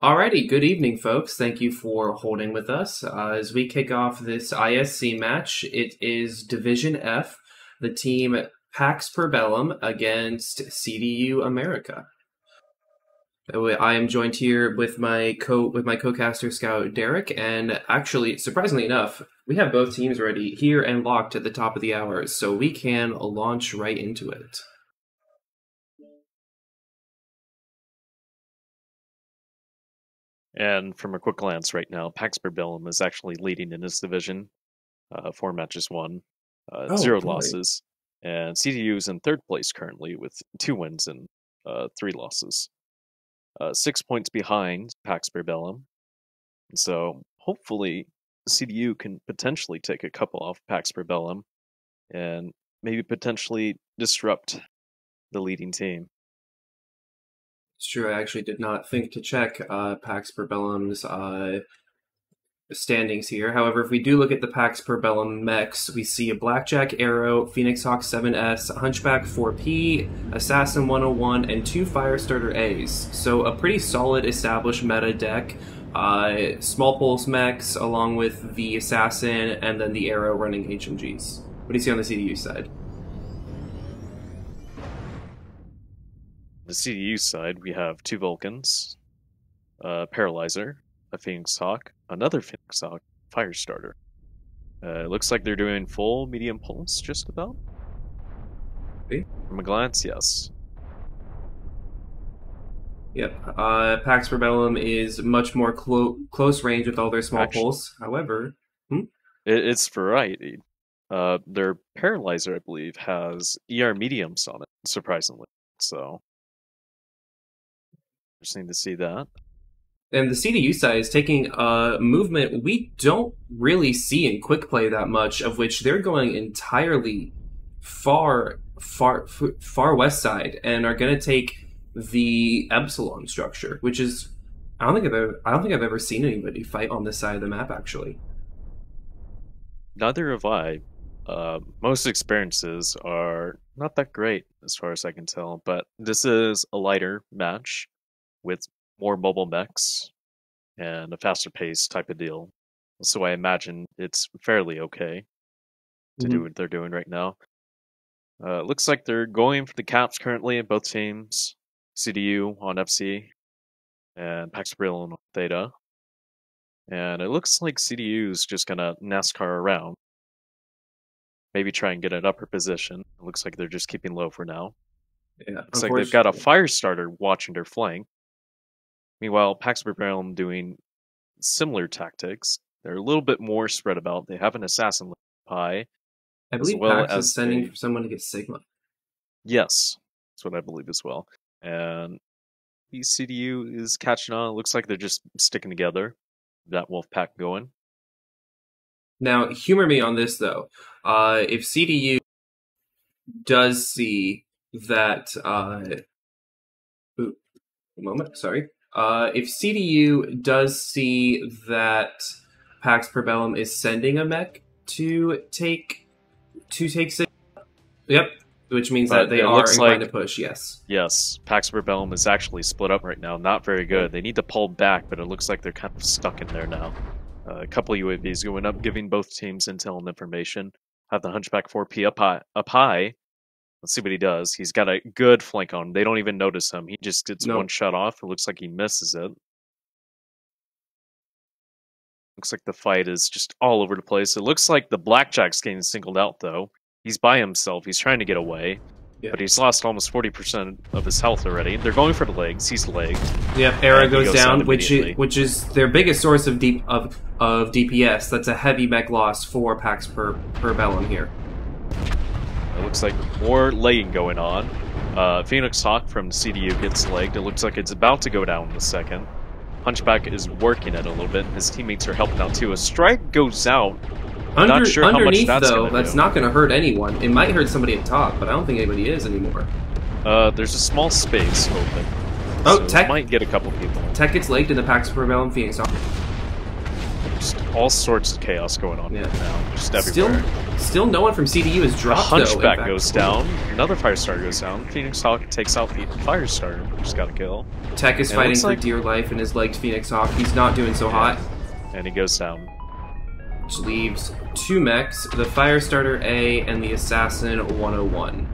Alrighty, good evening, folks. Thank you for holding with us. As we kick off this ISC match, it is Division F, the team Pax Per Bellum against CDU America. I am joined here with my co-caster Scout Derek, and actually, surprisingly enough, we have both teams ready here and locked at the top of the hour, so we can launch right into it. And from a quick glance right now, Pax Per Bellum is actually leading in this division. 4 matches won, 0 losses. And CDU is in 3rd place currently with 2 wins and 3 losses. 6 points behind Pax Per Bellum. So hopefully CDU can potentially take a couple off Pax Per Bellum and maybe potentially disrupt the leading team. It's true, I actually did not think to check Pax Per Bellum's standings here. However, if we do look at the Pax Per Bellum mechs, we see a Blackjack Arrow, Phoenix Hawk 7S, Hunchback 4P, Assassin 101, and 2 Firestarter A's. So a pretty solid established meta deck. Small pulse mechs, along with the Assassin, and then the Arrow running HMGs. What do you see on the CDU side? The CDU side, we have 2 Vulcans, a Paralyzer, a Phoenix Hawk, another Phoenix Hawk, Firestarter. It looks like they're doing full medium pulse, just about. Okay. From a glance, yes. Yep. Pax Per Bellum is much more close range with all their small pulse. However, it's variety. Their Paralyzer, I believe, has ER mediums on it, surprisingly. So interesting to see that. And the CDU side is taking a movement we don't really see in quick play that much, of which they're going entirely far west side and are going to take the Epsilon structure, which is I don't think I've ever seen anybody fight on this side of the map actually. Neither have I. Most experiences are not that great as far as I can tell, but this is a lighter match with more mobile mechs and a faster pace type of deal. So I imagine it's fairly okay to do what they're doing right now. Looks like they're going for the caps currently in both teams. CDU on FC and Pax Per Bellum on Theta. And it looks like CDU is just going to NASCAR around. Maybe try and get an upper position. It looks like they're just keeping low for now. Yeah, looks like they've got a Firestarter watching their flank. Meanwhile, Pax Per Bellum doing similar tactics. They're a little bit more spread about. They have an Assassin high. I believe Pax is sending for someone to get Sigma. Yes, that's what I believe as well. And the CDU is catching on. It looks like they're just sticking together. That wolf pack going. Now, humor me on this, though. If CDU does see that... if CDU does see that Pax Per Bellum is sending a mech to take Sigma, yep, which means that they are inclined to push, yes. Yes, Pax Per Bellum is actually split up right now. Not very good. They need to pull back, but it looks like they're kind of stuck in there now. A couple of UAVs going up, giving both teams intel and information. Have the Hunchback 4P up high. Let's see what he does. He's got a good flank on him. They don't even notice him. He just gets one shot off. It looks like he misses it. Looks like the fight is just all over the place. It looks like the Blackjack's getting singled out, though. He's by himself. He's trying to get away. Yeah. But he's lost almost 40% of his health already. They're going for the legs. He's legged. Yep, Era goes down, which is their biggest source of DPS. That's a heavy mech loss for Pax Per Bellum here. It looks like more legging going on. Phoenix Hawk from CDU gets legged. It looks like it's about to go down in a second. Hunchback is working it a little bit. His teammates are helping out too. A strike goes out. Not sure how much that's though, that's not going to hurt anyone. It might hurt somebody at top, but I don't think anybody is anymore. There's a small space open. Oh, so Tech might get a couple people. Tech gets legged in the Pax Per Bellum Phoenix Hawk. Just all sorts of chaos going on now, just everywhere. Still no one from CDU is The dropped, Hunchback though. goes down. Another Firestarter goes down. Phoenix Hawk takes out the Firestarter. Just got a kill. Tech is And it fighting looks for like- dear life in his legged Phoenix Hawk. He's not doing so hot. And he goes down. Which leaves 2 mechs, the Firestarter A and the Assassin 101.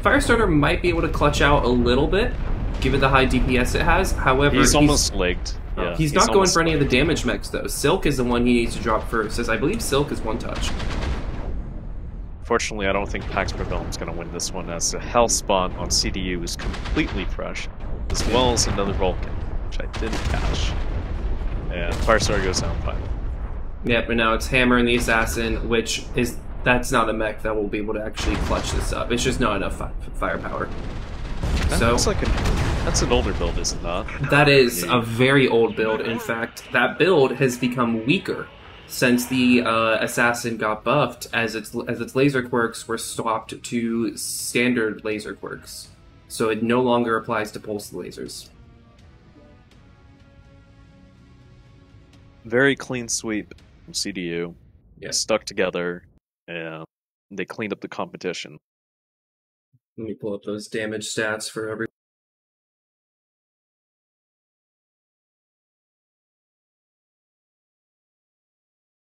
Firestarter might be able to clutch out a little bit, given the high DPS it has. However, He's almost legged. Yeah, he's not going almost for any of the legged. damage mechs, though. Silk is the one he needs to drop first, as I believe Silk is 1-touch. Fortunately, I don't think Pax Prevelum's going to win this one, as the Hell Spawn on CDU is completely fresh, as well as another Vulcan, which I didn't catch. And Firestarter goes down 5. Yep, and now it's Hammer and the Assassin, which is... That's not a mech that will be able to actually clutch this up. It's just not enough firepower. That So looks like that's an older build, is it not? that is a very old build. In fact, that build has become weaker since the Assassin got buffed, as its laser quirks were swapped to standard laser quirks. So it no longer applies to pulse lasers. Very clean sweep from CDU. Yeah. Stuck together, and they cleaned up the competition. Let me pull up those damage stats for every.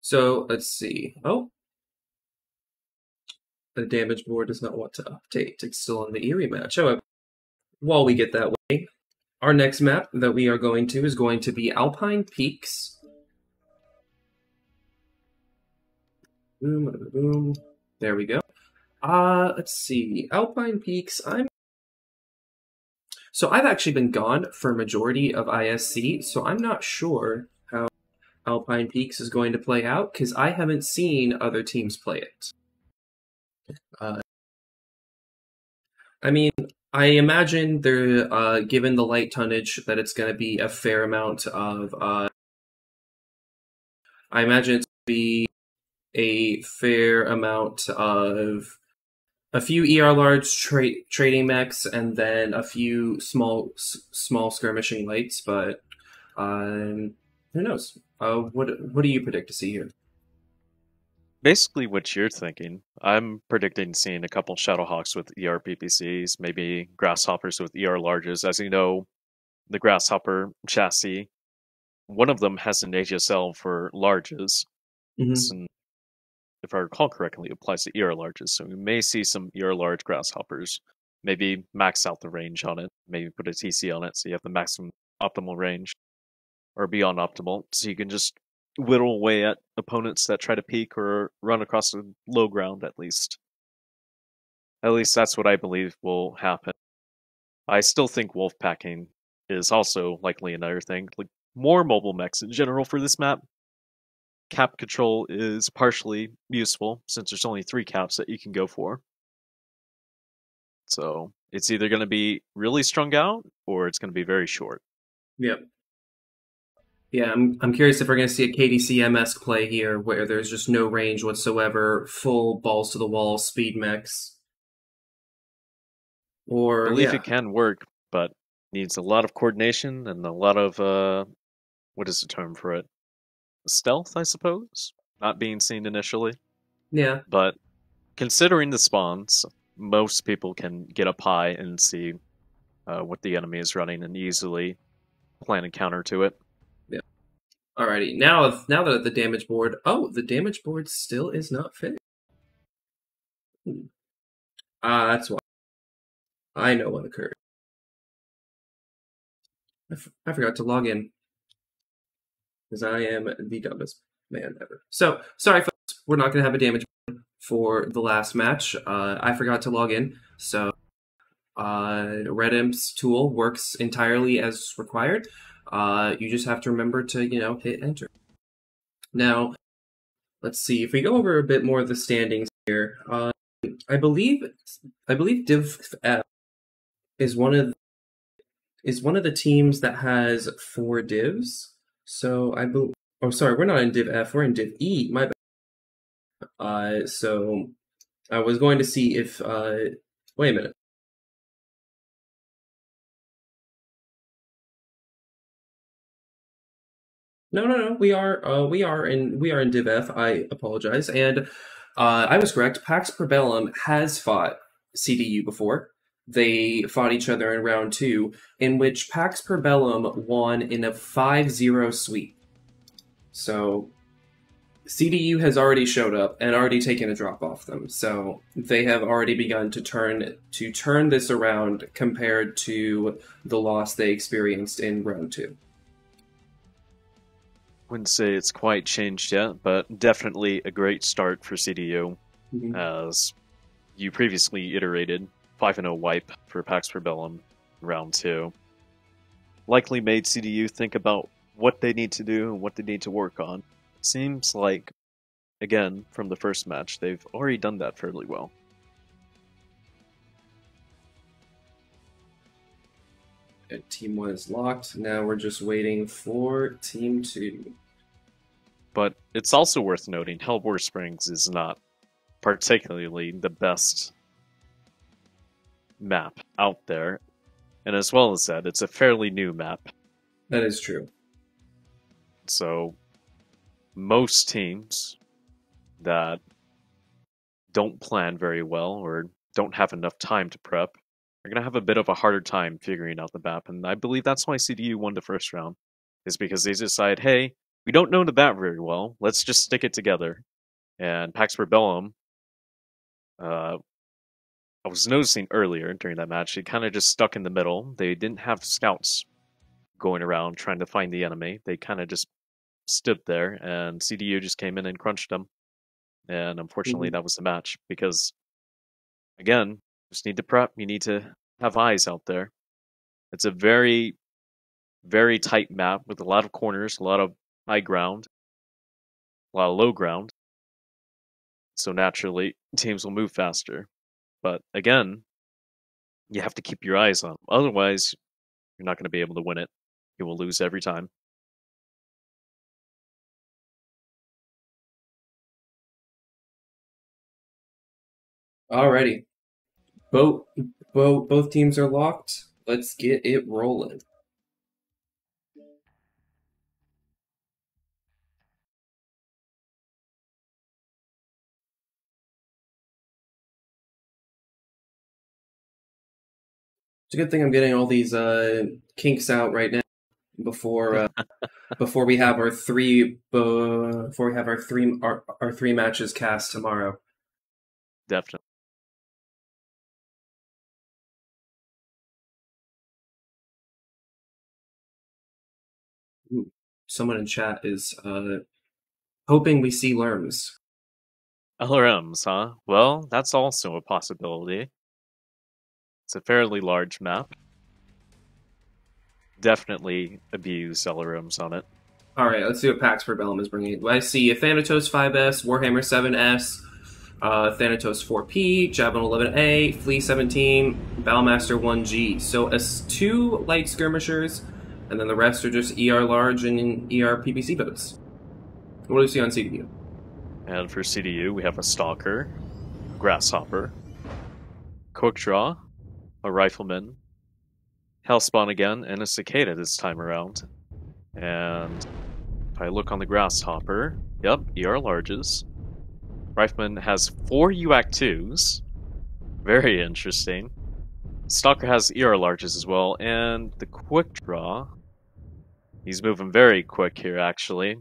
So let's see. Oh, the damage board does not want to update. It's still on the Erie match. However, while we get that way, our next map that we are going to is going to be Alpine Peaks. Boom, boom, boom. There we go. Let's see. Alpine Peaks. I've actually been gone for a majority of ISC, so I'm not sure how Alpine Peaks is going to play out, because I haven't seen other teams play it. I mean, I imagine they're, given the light tonnage, that it's going to be a fair amount of, I imagine it's going to be a fair amount of a few ER large trading mechs, and then a few small skirmishing lights. But who knows? What do you predict to see here? Basically, what you're thinking. I'm predicting seeing a couple Shadowhawks with ER PPCs, maybe Grasshoppers with ER larges. As you know, the Grasshopper chassis, one of them has an HSL for larges. And if I recall correctly, it applies to ER larges. So we may see some ER large Grasshoppers. Maybe max out the range on it. Maybe put a TC on it so you have the maximum optimal range. Or beyond optimal. So you can just whittle away at opponents that try to peek or run across the low ground, at least. At least that's what I believe will happen. I still think wolfpacking is also likely another thing. Like, more mobile mechs in general for this map. Cap control is partially useful, since there's only 3 caps that you can go for. So it's either going to be really strung out, or it's going to be very short. Yep. Yeah, I'm curious if we're going to see a KDCM-esque play here, where there's just no range whatsoever, full balls to the wall speed mechs. Or I believe it can work, but needs a lot of coordination and a lot of what is the term for it? Stealth, I suppose. Not being seen initially. Yeah. But considering the spawns, most people can get up high and see what the enemy is running and easily plan a counter to it. Yeah. Alrighty. Now that the damage board... Oh, the damage board still is not finished. That's why. I know what occurred. I forgot to log in. Because I am the dumbest man ever. So, sorry folks, we're not going to have a damage board for the last match. I forgot to log in, so Red Imp's tool works entirely as required. You just have to remember to, hit enter. Now, let's see. If we go over a bit more of the standings here, I believe Div F is one of the teams that has 4 divs. So oh, sorry, we're not in Div F. We're in Div E. My bad. So I was going to see if. Wait a minute. No. We are in Div F. I apologize. And I was correct. Pax Probellum has fought CDU before. They fought each other in round two, in which Pax Probellum won in a 5-0 sweep. So CDU has already showed up and already taken a drop off them. So they have already begun to turn this around compared to the loss they experienced in round two. Wouldn't say it's quite changed yet, but definitely a great start for CDU, Mhm. as you previously iterated 5-0 wipe for Pax Probellum round 2. Likely made CDU think about what they need to do and what they need to work on. Seems like, again, from the first match, they've already done that fairly well. Team 1 is locked. Now we're just waiting for Team 2. But it's also worth noting Hellbore Springs is not particularly the best map out there. And as well as that, it's a fairly new map. That is true. So most teams that don't plan very well or don't have enough time to prep are going to have a bit of a harder time figuring out the map. And I believe that's why CDU won the first round, is because they decide, hey, we don't know the map very well. Let's just stick it together. And Pax Rebellum, I was noticing earlier during that match, they kind of just stuck in the middle. They didn't have scouts going around trying to find the enemy. They kind of just stood there, and CDU just came in and crunched them. And unfortunately, that was the match because, again, you just need to prep. You need to have eyes out there. It's a very, very tight map with a lot of corners, a lot of high ground, a lot of low ground. So naturally, teams will move faster. But again, you have to keep your eyes on them. Otherwise, you're not going to be able to win it. You will lose every time. Alrighty. Both teams are locked. Let's get it rolling. It's a good thing I'm getting all these kinks out right now before before we have our three matches cast tomorrow. Definitely. Someone in chat is hoping we see Lerms. LRMs, huh? Well, that's also a possibility. It's a fairly large map. Definitely abuse LRMs on it. Alright, let's see what Pax Rebellum is bringing. I see a Thanatos 5S, Warhammer 7S, Thanatos 4P, Javelin 11A, Flea 17, Battlemaster 1G. So 2 light skirmishers, and then the rest are just ER large and ER PPC boats. What do we see on CDU? And for CDU, we have a Stalker, Grasshopper, Quick Draw, a Rifleman, Hellspawn again, and a Cicada this time around. And if I look on the Grasshopper, yep, ER larges. Rifleman has 4 UAC 2s. Very interesting. Stalker has ER larges as well, and the Quick Draw. He's moving very quick here, actually.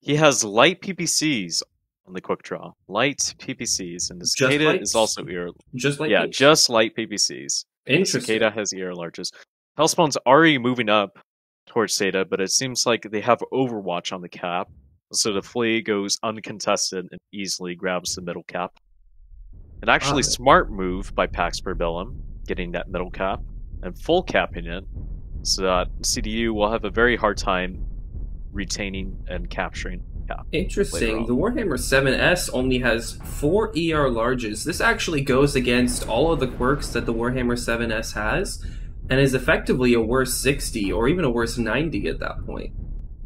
He has light PPCs on the Quick Draw. Light PPCs, and the Cicada is also ER. Just light. Yeah, just light PPCs. Interesting. The Cicada has ER larges. Hellspawn's already moving up towards Zeta, but it seems like they have Overwatch on the cap, so the Flea goes uncontested and easily grabs the middle cap. An actually smart move by Pax Bellum, getting that middle cap and full capping it, so that CDU will have a very hard time retaining and capturing cap. Interesting. The Warhammer 7S only has 4 ER larges. This actually goes against all of the quirks that the Warhammer 7S has, and is effectively a worse 60 or even a worse 90 at that point.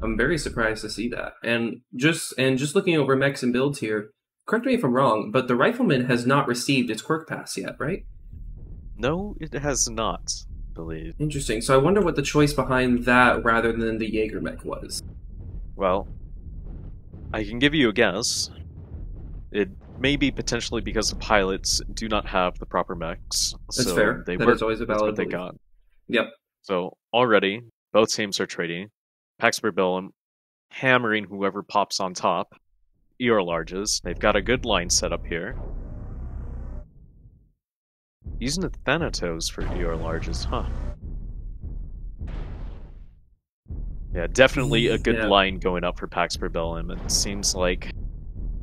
I'm very surprised to see that. And just looking over mechs and builds here, correct me if I'm wrong, but the Rifleman has not received its quirk pass yet, right? No, it has not. believe. Interesting. So I wonder what the choice behind that rather than the Jaeger mech was. Well, I can give you a guess. It may be potentially because the pilots do not have the proper mechs. That's So fair. they That work is always a with valid what they belief. got. Yep. So already, both teams are trading. Pax Bellum hammering whoever pops on top. ER larges. They've got a good line set up here. Using the Thanatos for ER larges, huh? Yeah, definitely a good line going up for Pax Bellum. It seems like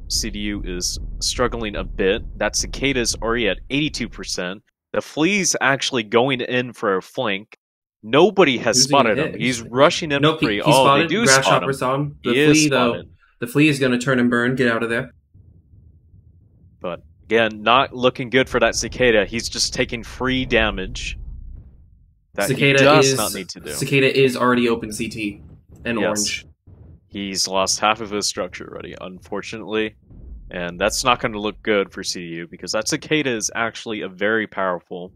CDU is struggling a bit. That Cicada's already at 82%. The Flea's actually going in for a flank. Nobody has Who's spotted he him. hit? He's rushing in Nope, free. he Oh, spotted. they do spot Grasshopper him. saw him. He is spotted. The flea is going to turn and burn. Get out of there. But again, not looking good for that Cicada. He's just taking free damage that he does not need to do. Cicada is already open CT and orange. He's lost half of his structure already, unfortunately. And that's not going to look good for CDU, because that Cicada is actually a very powerful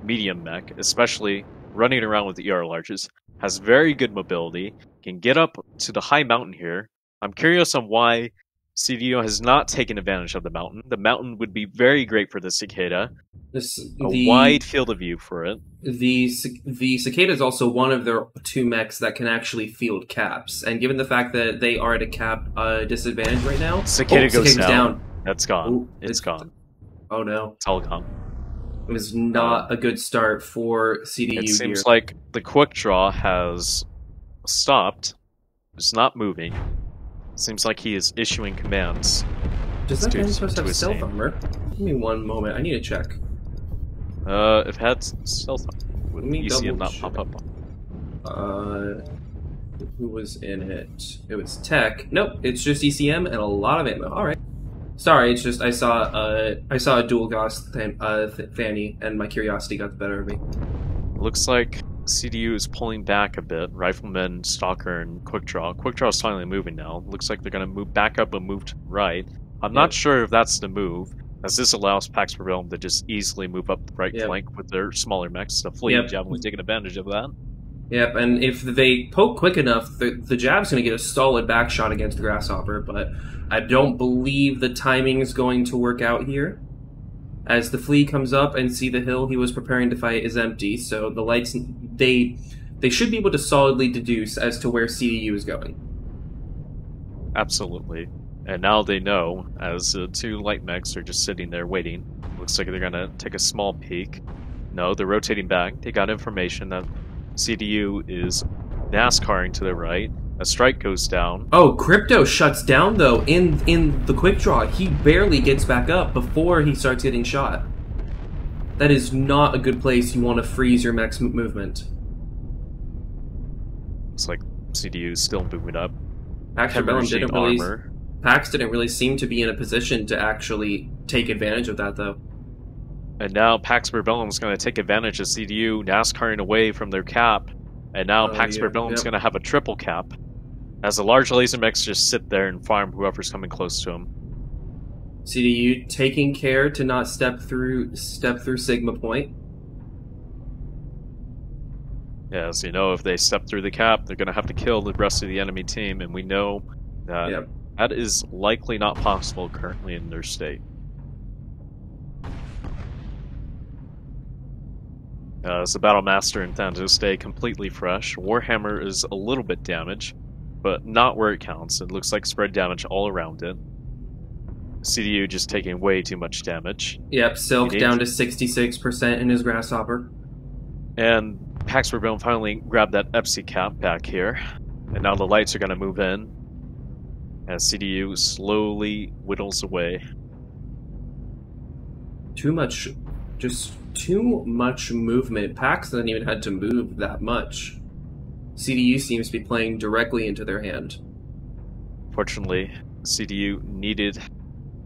medium mech, especially running around with the ER larges. Has very good mobility, can get up to the high mountain here. I'm curious on why CDU has not taken advantage of the mountain. The mountain would be very great for the Cicada. A wide field of view for it. The Cicada is also one of their two mechs that can actually field caps, and given the fact that they are at a cap disadvantage right now, Cicada goes down. That's gone. Ooh, it's gone. Oh no, it's all gone. It was not a good start for CDU. It seems like the quick draw has stopped. It's not moving. Seems like he is issuing commands. Does that guy supposed to have stealth armor? Give me one moment. I need to check. If it had stealth armor, would ECM not pop up? Who was in it? It was Tech. Nope, it's just ECM and a lot of ammo. All right. Sorry, it's just I saw a dual Gauss Fanny, and my curiosity got the better of me. Looks like CDU is pulling back a bit. Rifleman, Stalker, and Quick Draw. Quick Draw is finally moving now. Looks like they're going to move back up and move to the right. I'm not sure if that's the move, as this allows Pax Realm to just easily move up the right flank with their smaller mechs. The Fleet Javelin taking advantage of that. Yep, and if they poke quick enough, the jab's going to get a solid back shot against the Grasshopper, but I don't believe the timing is going to work out here. As the Flea comes up and see the hill he was preparing to fight is empty, so the lights, they should be able to solidly deduce as to where CDU is going. Absolutely. And now they know, as the two light mechs are just sitting there waiting. Looks like they're going to take a small peek. No, they're rotating back. They got information that CDU is NASCARing to the right. A strike goes down. Oh, Crypto shuts down, though, in the quick draw. He barely gets back up before he starts getting shot. That is not a good place you want to freeze your mech's movement. Looks like CDU is still moving up. Pax didn't really seem to be in a position to actually take advantage of that, though. And now Pax Bellum is going to take advantage of CDU NASCARing away from their cap. And now Pax Bellum is going to have a triple cap, as the large laser mechs just sit there and farm whoever's coming close to him. CDU taking care to not step through Sigma Point. Yeah, as you know, if they step through the cap, they're going to have to kill the rest of the enemy team, and we know that that is likely not possible currently in their state. As the Battle Master and Thanatos stay completely fresh, Warhammer is a little bit damaged, but not where it counts. It looks like spread damage all around it. CDU just taking way too much damage. Yep, Silk down to 66% in his Grasshopper. And Pax Rebellion finally grabbed that Epsi cap back here. And now the lights are going to move in, as CDU slowly whittles away. Just too much movement. Pax hasn't even had to move that much. CDU seems to be playing directly into their hand. Fortunately, CDU needed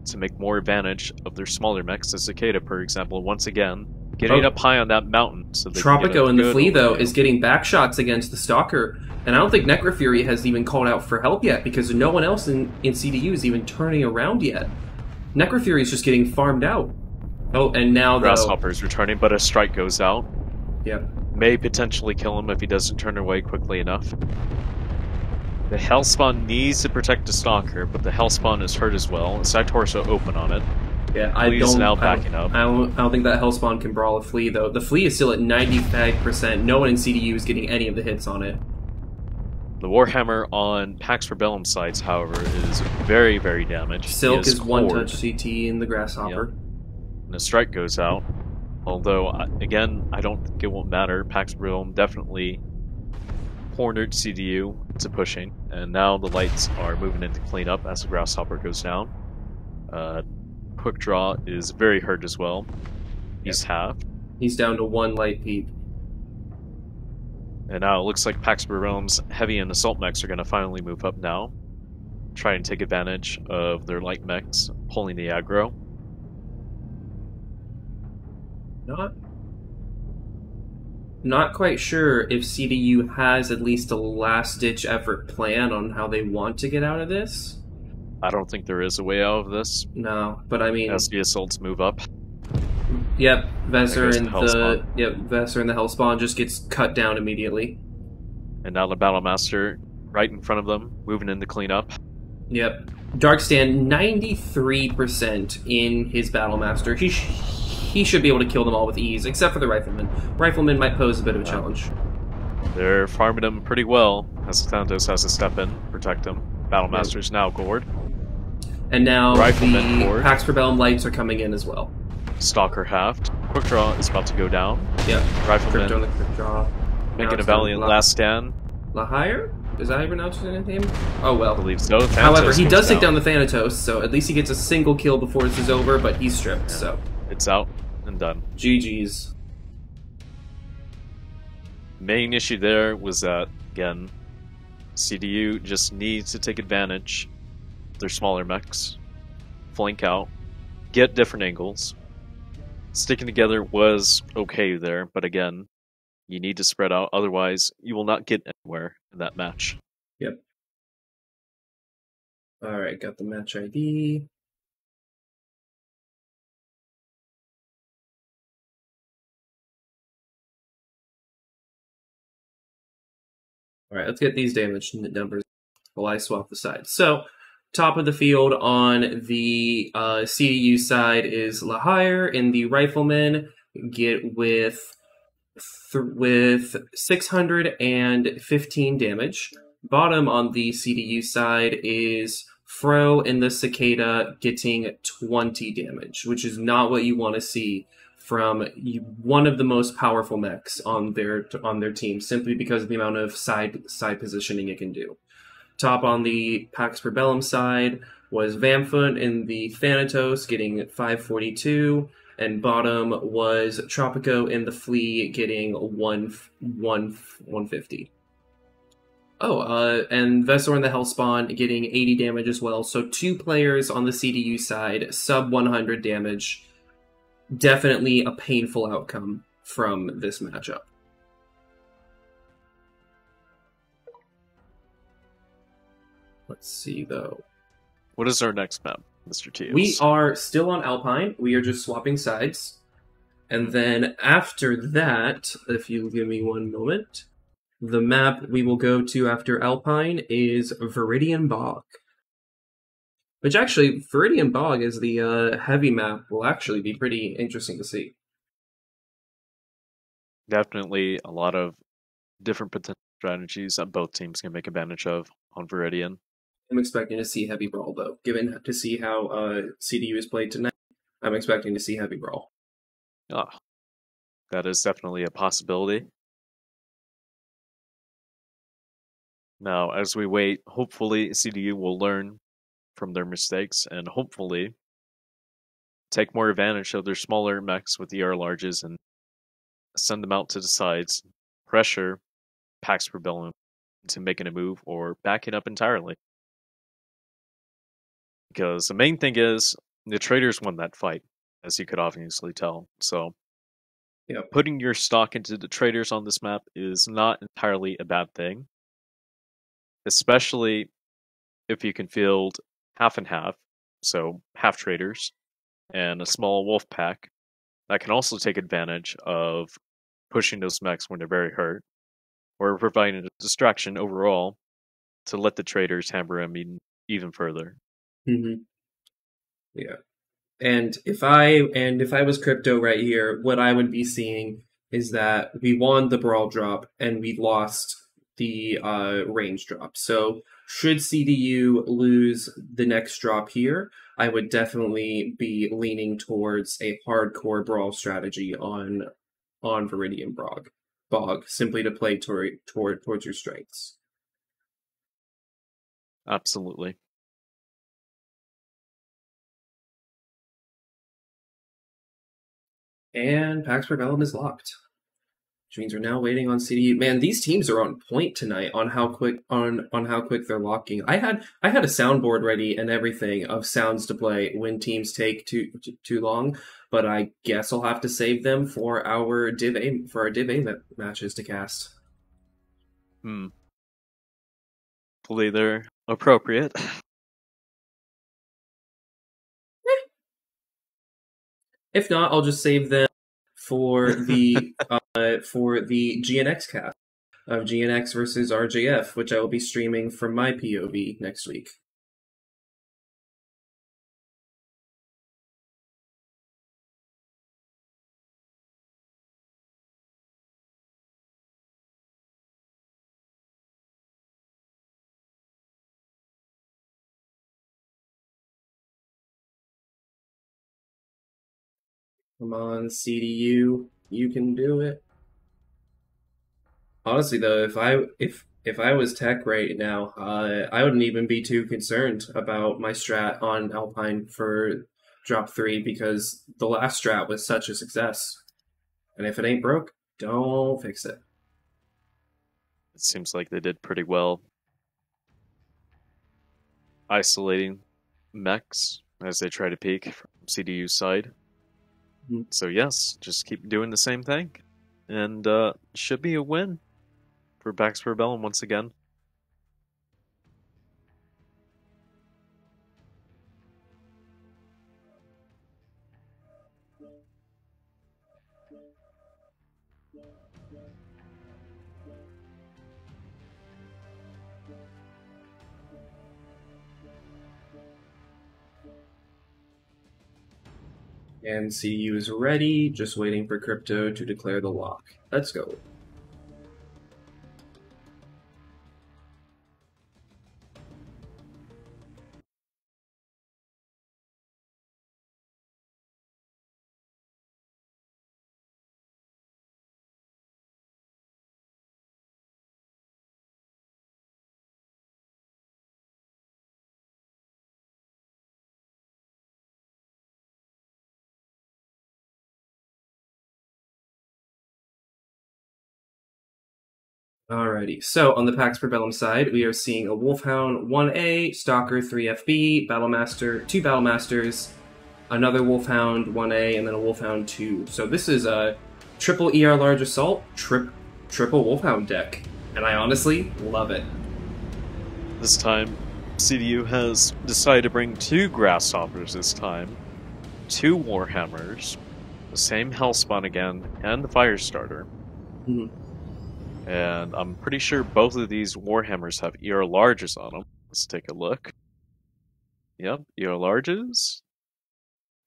to make more advantage of their smaller mechs, the Cicada, for example, once again, getting up high on that mountain. So they Tropico in the Flea, though, is getting back shots against the Stalker, and I don't think Necrofury has even called out for help yet, because no one else in CDU is even turning around yet. Necrofury is just getting farmed out. Oh, and now Grasshopper's returning, but a strike goes out. Yep. may potentially kill him if he doesn't turn away quickly enough. The Hellspawn needs to protect the Stalker, but the Hellspawn is hurt as well. Side torso open on it. Yeah, Flea's now backing up. I don't think that Hellspawn can brawl a Flea, though. The Flea is still at 95%. No one in CDU is getting any of the hits on it. The Warhammer on Pax Rebellum sides, however, is very, very damaged. Silk is one-touch CT in the Grasshopper. Yep. And a strike goes out. Although, again, I don't think it won't matter. Pax Rebellum definitely cornered CDU to pushing. And now the lights are moving into cleanup as the Grasshopper goes down. Quick Draw is very hurt as well. He's halved. He's down to one light peep. And now it looks like Pax Rebellum's heavy and assault mechs are going to finally move up now. Try and take advantage of their light mechs pulling the aggro. Not quite sure if CDU has at least a last-ditch effort plan on how they want to get out of this. I don't think there is a way out of this. No, but I mean, as the assaults move up. Yep, Vesser and the Hellspawn just gets cut down immediately. And now the Battlemaster right in front of them, moving in to clean up. Yep. Darkstand 93% in his Battlemaster. He should be able to kill them all with ease, except for the Rifleman. Rifleman might pose a bit of a challenge. They're farming him pretty well, as Thanatos has to step in, protect him. Battlemaster's now gored. And now Rifleman the Pax Rebellum lights are coming in as well. Stalker halved. Quick Draw is about to go down. Yep. Rifleman Crypto on the Quick Draw. making a valiant last stand. Lahire? Is that how you pronounce his name? Oh well. I believe so. Thanatos However, he does take down the Thanatos, so at least he gets a single kill before this is over, but he's stripped, so. It's out and done. GG's. Main issue there was that, again, CDU just needs to take advantage of their smaller mechs, flank out, get different angles. Sticking together was okay there, but again, you need to spread out, otherwise you will not get anywhere in that match. Yep. Alright, got the match ID. Alright, let's get these damage numbers while I swap the sides. So, top of the field on the CDU side is Lahire. In the Rifleman, get with 615 damage. Bottom on the CDU side is Fro in the Cicada getting 20 damage, which is not what you want to see from one of the most powerful mechs on their team, simply because of the amount of side positioning it can do. Top on the Pax Rebellum side was Vamfoot in the Thanatos getting 542, and bottom was Tropico in the Flea getting 150. Oh, and Vesor in the Hellspawn getting 80 damage as well. So 2 players on the CDU side, sub 100 damage. Definitely a painful outcome from this matchup. Let's see, though. What is our next map, Mr. T? We are still on Alpine. We are just swapping sides. And then after that, if you give me one moment, the map we will go to after Alpine is Viridian Bog. Which actually, Viridian Bog is the heavy map will actually be pretty interesting to see. Definitely a lot of different potential strategies that both teams can make advantage of on Viridian. I'm expecting to see heavy brawl, though. Given to see how CDU is played tonight, I'm expecting to see heavy brawl. Ah, that is definitely a possibility. Now, as we wait, hopefully CDU will learn from their mistakes and hopefully take more advantage of their smaller mechs with ER larges and send them out to the sides, pressure Pax Rebellum into making a move or backing up entirely. Because the main thing is, the traders won that fight, as you could obviously tell. So, putting your stock into the traders on this map is not entirely a bad thing. Especially if you can field half and half, so half traders, and a small wolf pack that can also take advantage of pushing those mechs when they're very hurt, or providing a distraction overall to let the traders hammer him even further. Mm-hmm. Yeah. And if I was crypto right here, what I would be seeing is that we won the brawl drop and we lost the range drop. So should CDU lose the next drop here, I would definitely be leaning towards a hardcore brawl strategy on Viridian Bog, simply to play towards your strengths. Absolutely. And Pax Rebellum is locked. Which means we're now waiting on CDU. Man, these teams are on point tonight on how quick they're locking. I had a soundboard ready and everything of sounds to play when teams take too long, but I guess I'll have to save them for our Div A matches to cast. Hopefully they're appropriate. If not, I'll just save them for the GNX cast of GNX versus RJF, which I will be streaming from my POV next week. Come on, CDU, you can do it. Honestly, though, if I was tech right now, I wouldn't even be too concerned about my strat on Alpine for drop 3 because the last strat was such a success. And if it ain't broke, don't fix it. It seems like they did pretty well isolating mechs as they try to peek from CDU's side. Mm-hmm. So yes, just keep doing the same thing, and should be a win for Pax Rebellum once again. And CDU is ready, just waiting for Crypto to declare the lock. Let's go. Alrighty, so on the Pax Bellum side, we are seeing a Wolfhound 1A, Stalker 3FB, Battlemaster, 2 Battlemasters, another Wolfhound 1A, and then a Wolfhound 2. So this is a triple ER Large Assault, triple Wolfhound deck, and I honestly love it. This time, CDU has decided to bring 2 Grasshoppers this time, 2 Warhammers, the same Hellspawn again, and the Firestarter. Mm-hmm. And I'm pretty sure both of these Warhammers have ER larges on them. Let's take a look. Yep, ER larges.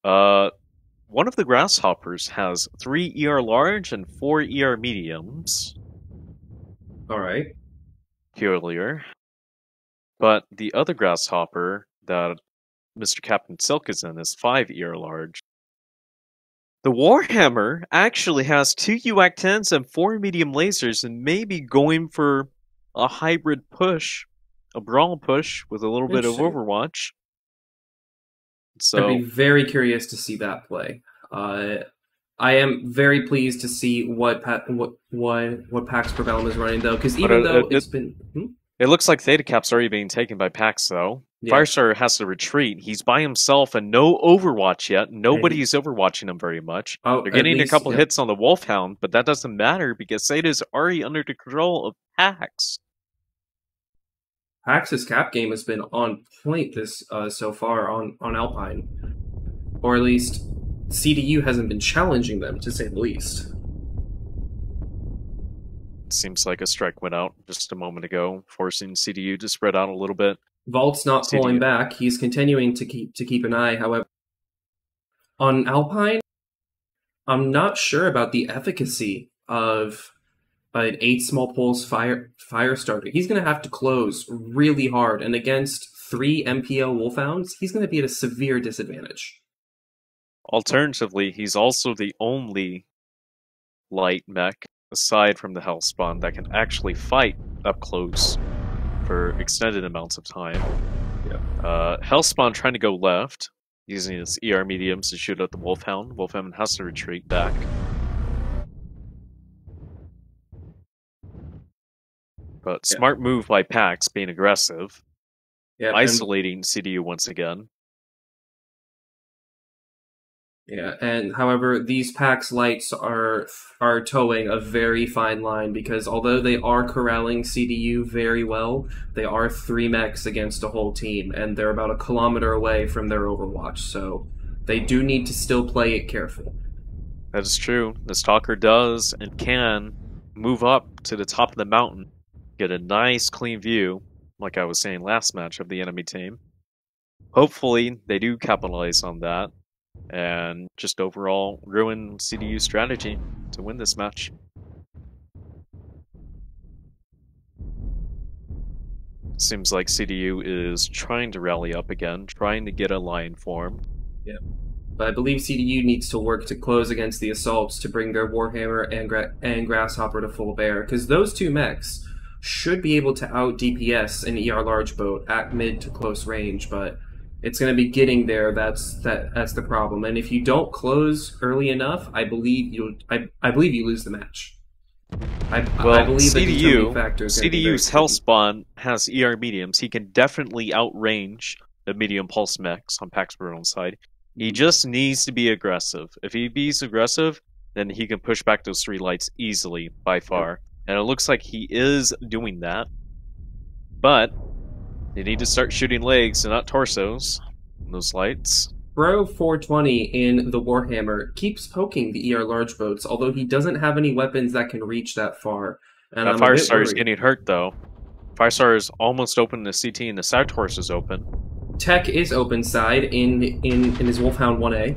One of the Grasshoppers has 3 ER large and 4 ER mediums. Alright. Peculiar. But the other Grasshopper that Mr. Captain Silk is in is 5 ER large. The Warhammer actually has 2 UAC 10s and 4 medium lasers and may be going for a hybrid push, a brawl push with a little bit of Overwatch. So I'd be very curious to see that play. I am very pleased to see what Pax Bellum is running though, because even though it's been. It looks like Theta Cap's already being taken by Pax, though. Yeah. Firestarter has to retreat. He's by himself and no Overwatch yet. Nobody's overwatching him very much. They're getting a couple hits on the Wolfhound, but that doesn't matter because Theta's already under the control of Pax. Pax's cap game has been on point this so far on Alpine. Or at least CDU hasn't been challenging them, to say the least. Seems like a strike went out just a moment ago, forcing CDU to spread out a little bit. Vault's not CDU. pulling back. He's continuing to keep an eye. However, on Alpine, I'm not sure about the efficacy of an 8 small pulse fire starter. He's going to have to close really hard, and against 3 MPL Wolfhounds, he's going to be at a severe disadvantage. Alternatively, he's also the only light mech, aside from the Hellspawn, that can actually fight up close for extended amounts of time. Yeah. Hellspawn trying to go left, using his ER mediums to shoot at the Wolfhound. Wolfhound has to retreat back. But smart move by Pax, being aggressive. Yeah, isolating CDU once again. Yeah, and however, these Pax lights are towing a very fine line, because although they are corralling CDU very well, they are 3 mechs against a whole team, and they're about a kilometer away from their Overwatch, so they do need to still play it careful. That is true. The Stalker does and can move up to the top of the mountain, get a nice clean view, like I was saying last match, of the enemy team. Hopefully, they do capitalize on that, and just overall ruin CDU's strategy to win this match. Seems like CDU is trying to rally up again, trying to get a line formed. Yeah, but I believe CDU needs to work to close against the assaults to bring their Warhammer and Grasshopper to full bear, because those 2 mechs should be able to out DPS an ER large boat at mid to close range, but it's going to be getting there. That's the problem. And if you don't close early enough, I believe you lose the match. I believe CDU's Hellspawn has ER mediums. He can definitely outrange the medium pulse mechs on Pax Brutal's side. He just needs to be aggressive. If he be aggressive, then he can push back those 3 lights easily, by far. And it looks like he is doing that. But they need to start shooting legs and not torsos. Those lights. Bro 420 in the Warhammer keeps poking the ER large boats, although he doesn't have any weapons that can reach that far. And that Firestar is getting hurt, though. Firestar is almost open to CT, and the side torso is open. Tech is open side in his Wolfhound 1A,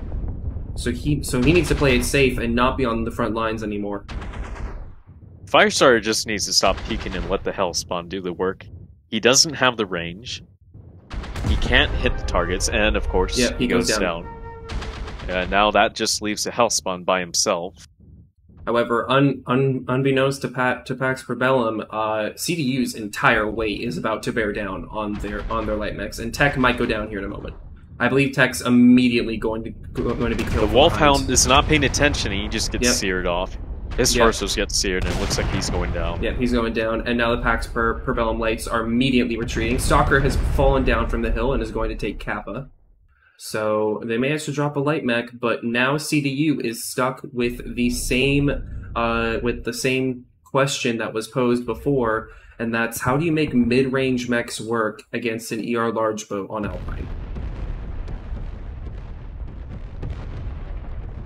so he needs to play it safe and not be on the front lines anymore. Firestar just needs to stop peeking and let the Hellspawn do the work. He doesn't have the range. He can't hit the targets, and of course, he goes down. Now that just leaves the Hellspawn by himself. However, unbeknownst to Pax Probellum, CDU's entire weight is about to bear down on their light mechs, and Tech might go down here in a moment. I believe Tech's immediately going to be killed. The Wolfhound is not paying attention; he just gets seared off. His torsos get seared, and it looks like he's going down. Yeah, he's going down, and now the Pax Probellum lights are immediately retreating. Stalker has fallen down from the hill and is going to take Kappa. So they managed to drop a light mech, but now CDU is stuck with the same question that was posed before, and that's how do you make mid-range mechs work against an ER large boat on Alpine?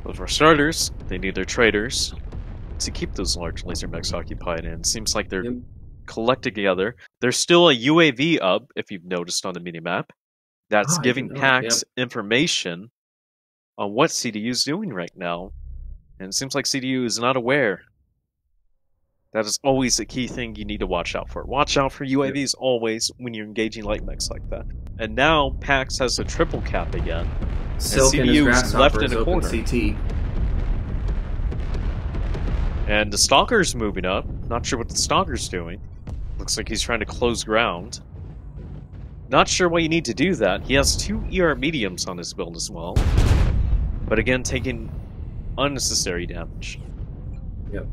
But for starters, they need their traders to keep those large laser mechs occupied, and it seems like they're collected together. There's still a UAV up, if you've noticed on the minimap, that's giving Pax information on what CDU is doing right now. And it seems like CDU is not aware. That is always a key thing you need to watch out for. Watch out for UAVs always when you're engaging light mechs like that. And now Pax has a triple cap again. Silk and CDU is left in a corner. CT. And the Stalker's moving up. Not sure what the Stalker's doing. Looks like he's trying to close ground. Not sure why you need to do that. He has 2 ER mediums on his build as well. But again, taking unnecessary damage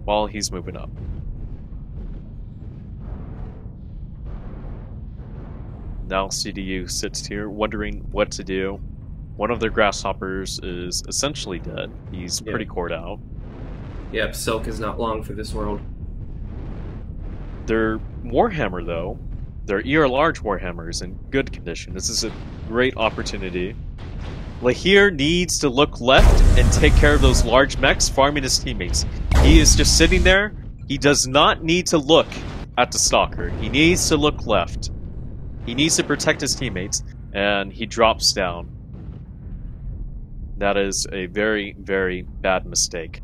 while he's moving up. Now CDU sits here wondering what to do. One of their Grasshoppers is essentially dead. He's pretty cored out. Yep, Silk is not long for this world. Their Warhammer, though, their ER large Warhammer is in good condition. This is a great opportunity. Lahir needs to look left and take care of those large mechs, farming his teammates. He is just sitting there, He does not need to look at the Stalker. He needs to look left. He needs to protect his teammates, and he drops down. That is a very, very bad mistake.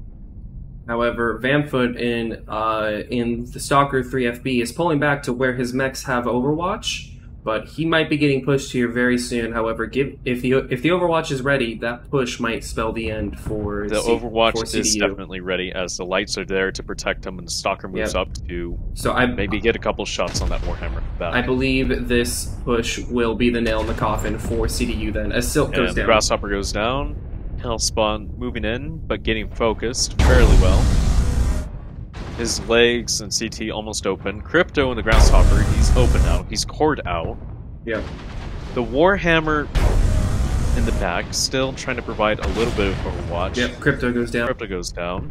However, Vamfoot in the Stalker 3FB is pulling back to where his mechs have Overwatch, but he might be getting pushed here very soon. However, if the Overwatch is ready, that push might spell the end for Overwatch is definitely ready, as the lights are there to protect him, and the Stalker moves up to maybe get a couple shots on that Warhammer back. I believe this push will be the nail in the coffin for CDU then, as Silk goes down. The Grasshopper goes down. Hellspawn moving in, but getting focused fairly well. His legs and CT almost open. Crypto and the Grasshopper, he's open now. He's cored out. Yep. The Warhammer in the back, still trying to provide a little bit of Overwatch. Yep, Crypto goes down. Crypto goes down.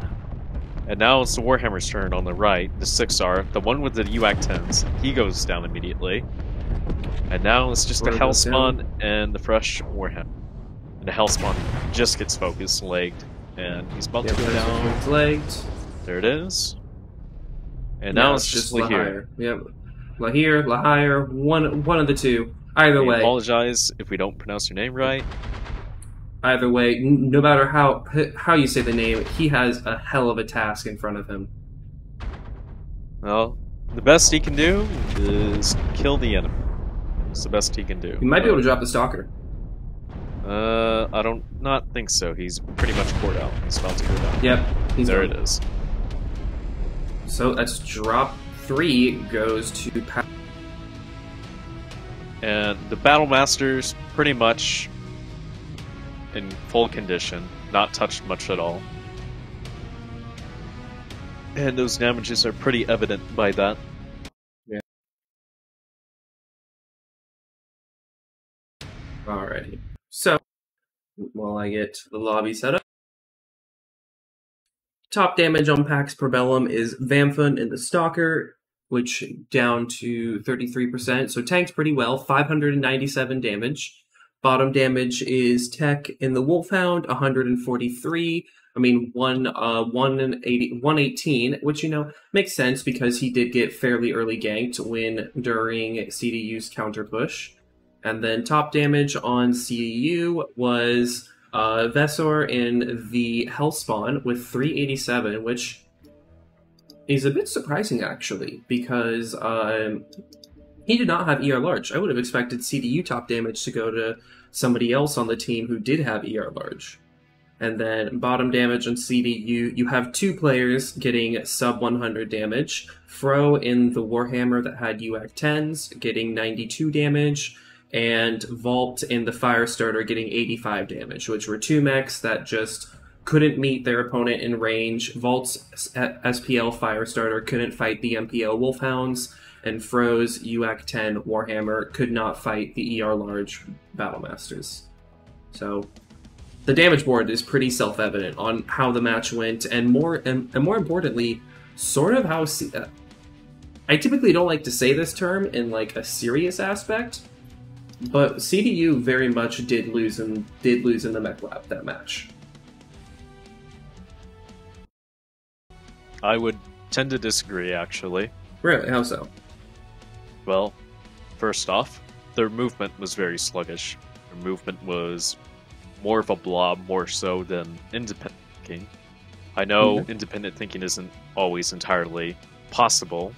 And now it's the Warhammer's turn on the right. The 6R, the one with the UAC 10s, he goes down immediately. And now it's just the Hellspawn and the fresh Warhammer. And the Hellspawn just gets focused, legged, and he's about to go down. Legged. There it is. And now it's just Lahire. Yep. Lahire, one of the two. Either way. I apologize if we don't pronounce your name right. Either way, no matter how you say the name, he has a hell of a task in front of him. Well, the best he can do is kill the enemy. It's the best he can do. He might be able to drop the Stalker. I don't not think so. He's pretty much poured out. He's about to go down. Yep. There it is. So that's drop 3 goes to and the Battle Master's pretty much in full condition, not touched much at all. And those damages are pretty evident by that. Yeah. Alrighty. So, while I get the lobby set up, top damage on Pax Probellum is Vamfun in the Stalker, which down to 33%, so tanked pretty well, 597 damage. Bottom damage is Tech in the Wolfhound, 143. I mean, 118, which, makes sense because he did get fairly early ganked during CDU's counter push. And then top damage on CDU was Vesor in the Hellspawn with 387, which is a bit surprising, actually, because he did not have ER large. I would have expected CDU top damage to go to somebody else on the team who did have ER large. And then bottom damage on CDU, you have 2 players getting sub 100 damage. Fro in the Warhammer that had UAC 10s getting 92 damage, and Vault in the Firestarter getting 85 damage, which were 2 mechs that just couldn't meet their opponent in range. Vault's SPL Firestarter couldn't fight the MPL Wolfhounds, and Fro's UAC 10 Warhammer could not fight the ER large Battlemasters. So the damage board is pretty self-evident on how the match went, and more importantly, sort of how I typically don't like to say this term in like a serious aspect, but CDU very much did lose in the mech lab that match. I would tend to disagree, actually. Really? How so? Well, first off, their movement was very sluggish. Their movement was more of a blob, more so than independent thinking. I know independent thinking isn't always entirely possible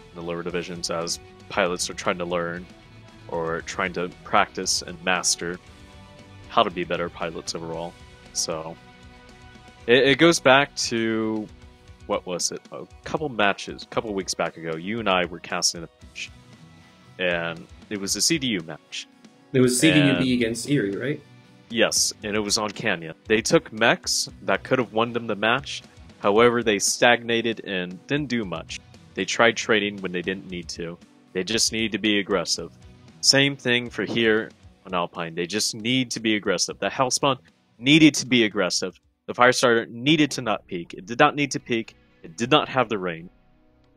in the lower divisions, as pilots are trying to learn or trying to practice and master how to be better pilots overall. So it goes back to, what was it, a couple weeks back ago. You and I were casting a match, and it was a CDU match. It was CDU-B against Erie, right? Yes, and it was on Canyon. They took mechs that could have won them the match. However, they stagnated and didn't do much. They tried trading when they didn't need to. They just needed to be aggressive. Same thing for here on Alpine. They just need to be aggressive. The Hellspawn needed to be aggressive. The Firestarter needed to not peek. It did not need to peek. It did not have the range.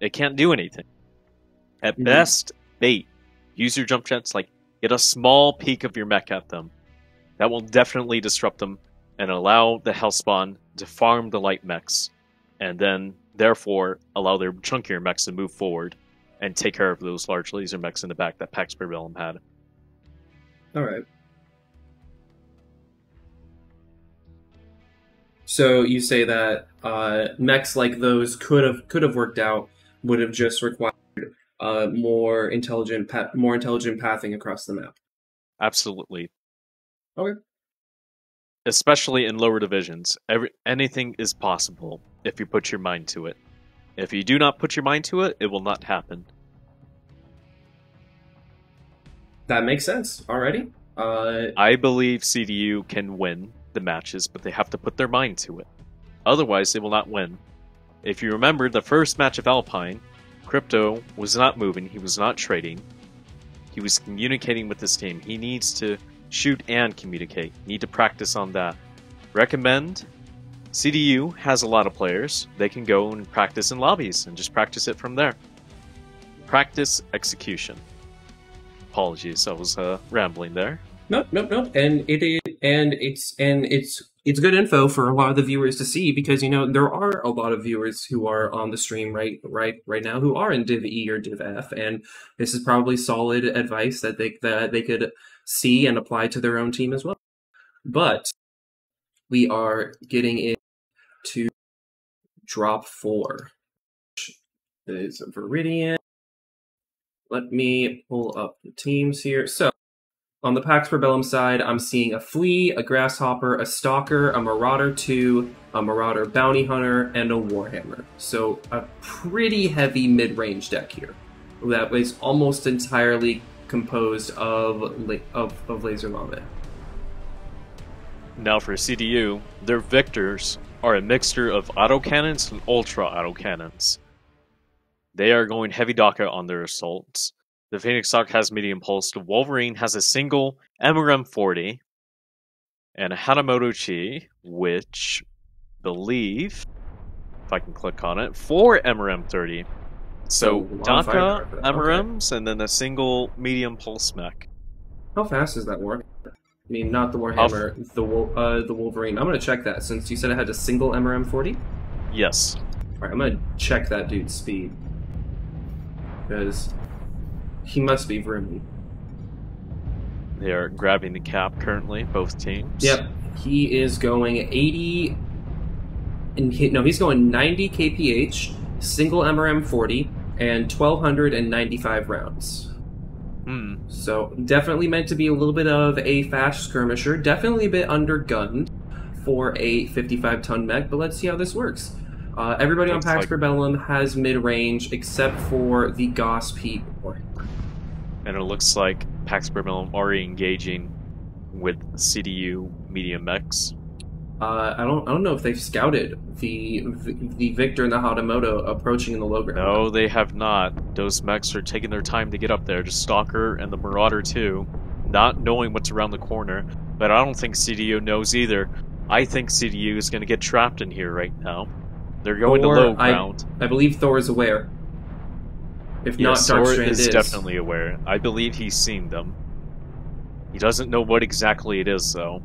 It can't do anything. At best, bait. Use your jump jets, get a small peek of your mech at them. That will definitely disrupt them and allow the Hellspawn to farm the light mechs and then therefore allow their chunkier mechs to move forward and take care of those large laser mechs in the back that Pax Parabellum had. All right. So you say that mechs like those could have worked out, would have just required more intelligent pathing across the map. Absolutely. Okay. Especially in lower divisions, anything is possible if you put your mind to it. If you do not put your mind to it, it will not happen. That makes sense. Alrighty. I believe CDU can win the matches, but they have to put their mind to it. Otherwise, they will not win. If you remember the first match of Alpine, Crypto was not moving, he was not trading. He was communicating with his team. He needs to shoot and communicate. Need to practice on that. Recommend. CDU has a lot of players. They can go and practice in lobbies and just practice it from there. Practice execution. Apologies, I was rambling there. Nope. And it's good info for a lot of the viewers to see, because there are a lot of viewers who are on the stream right now who are in Div E or Div F, and this is probably solid advice that they could see and apply to their own team as well. But we are getting into drop 4. There's a Viridian. Let me pull up the teams here. So, on the Pax Parabellum side, I'm seeing a Flea, a Grasshopper, a Stalker, a Marauder 2, a Marauder Bounty Hunter, and a Warhammer. So, a pretty heavy mid-range deck here. That is almost entirely composed of Laser Vomit. Now for CDU, their Victors are a mixture of autocannons and ultra autocannons. They are going heavy Daka on their assaults. The Phoenix Hawk has medium pulse. The Wolverine has a single MRM-40 and a Hanamoto Chi, which believe, if I can click on it, 4 MRM-30. So Daka, MRMs, and then a single medium pulse mech. How fast is that Warhammer? I mean, not the Warhammer, the Wolverine. I'm going to check that, since you said it had a single MRM-40? Yes. Alright, I'm going to check that dude's speed. Because he must be Vroomy. They are grabbing the cap currently, both teams. Yep, he is going 80... he's going 90 kph, single MRM-40, and 1,295 rounds. So, definitely meant to be a little bit of a fast skirmisher. Definitely a bit undergunned for a 55-ton mech, but let's see how this works. Everybody on Pax Parabellum has mid-range, except for the Goss Pete Warhammer. And it looks like Pax Parabellum already engaging with CDU medium mechs. I don't know if they've scouted the Victor and the Hatamoto approaching in the low ground. No, they have not. Those mechs are taking their time to get up there. Just Stalker and the Marauder too, not knowing what's around the corner. But I don't think CDU knows either. I think CDU is going to get trapped in here right now. They're going to low ground. I believe Thor is aware. If not, Darkstrand is definitely aware. I believe he's seen them. He doesn't know what exactly it is, though.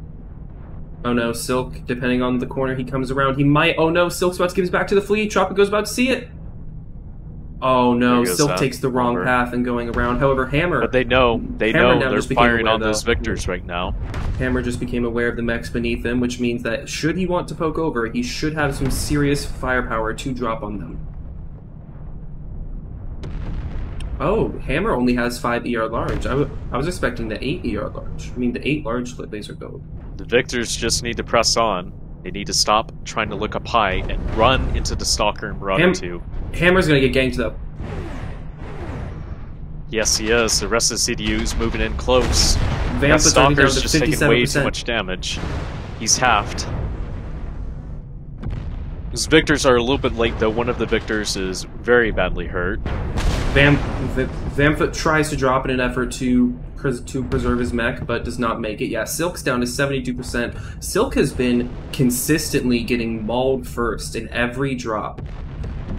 Oh no, Silk, depending on the corner he comes around, he might... Oh no, Silk's about to give his back to the fleet. Tropico's about to see it. Oh no, Silk takes the wrong path and going around. However, Hammer... But they know they're firing on those Victors right now. Hammer just became aware of the mechs beneath him, which means that should he want to poke over, he should have some serious firepower to drop on them. Oh, Hammer only has 5 ER large. I was expecting the 8 ER large. I mean, the 8 large laser build. The Victors just need to press on. They need to stop trying to look up high and run into the Stalker and Marauder 2. Hammer's gonna get ganked though. Yes, he is. The rest of the CDU's moving in close. That Stalker's just taking way too much damage. He's halved. His Victors are a little bit late though. One of the Victors is very badly hurt. Vamfoot tries to drop in an effort to preserve his mech, but does not make it. Yeah, Silk's down to 72%. Silk has been consistently getting mauled first in every drop.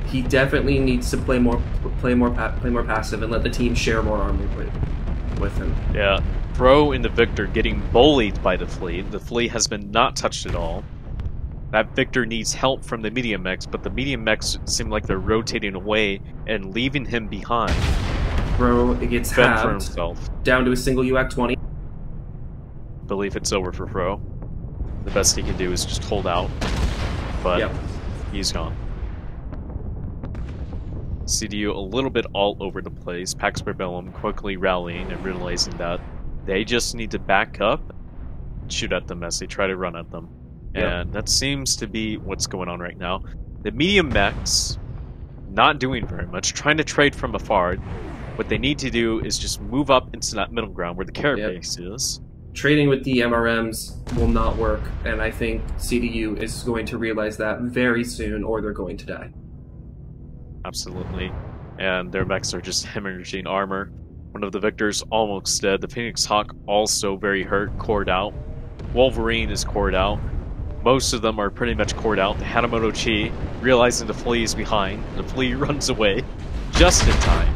He definitely needs to play more passive and let the team share more armor with him. Yeah, Pro and the Victor getting bullied by the Flea. The Flea has been not touched at all. That Victor needs help from the medium mechs, but the medium mechs seem like they're rotating away and leaving him behind. Bro, it gets Fend for halved himself. down to a single UAC 20. Believe it's over for Fro. The best he can do is just hold out, but Yep. he's gone. CDU a little bit all over the place. Pax Bellum quickly rallying and realizing that they just need to back up and shoot at them as they try to run at them. Yep. And that seems to be what's going on right now. The medium mechs not doing very much, trying to trade from afar. What they need to do is just move up into that middle ground where the carrot base is. Trading with the MRMs will not work, and I think CDU is going to realize that very soon, or they're going to die. Absolutely. And their mechs are just hemorrhaging armor. One of the victors almost dead. The Phoenix Hawk also very hurt, cored out. Wolverine is cored out. Most of them are pretty much cored out. The Hanamoto Chi, realizing the flea is behind, the flea runs away just in time.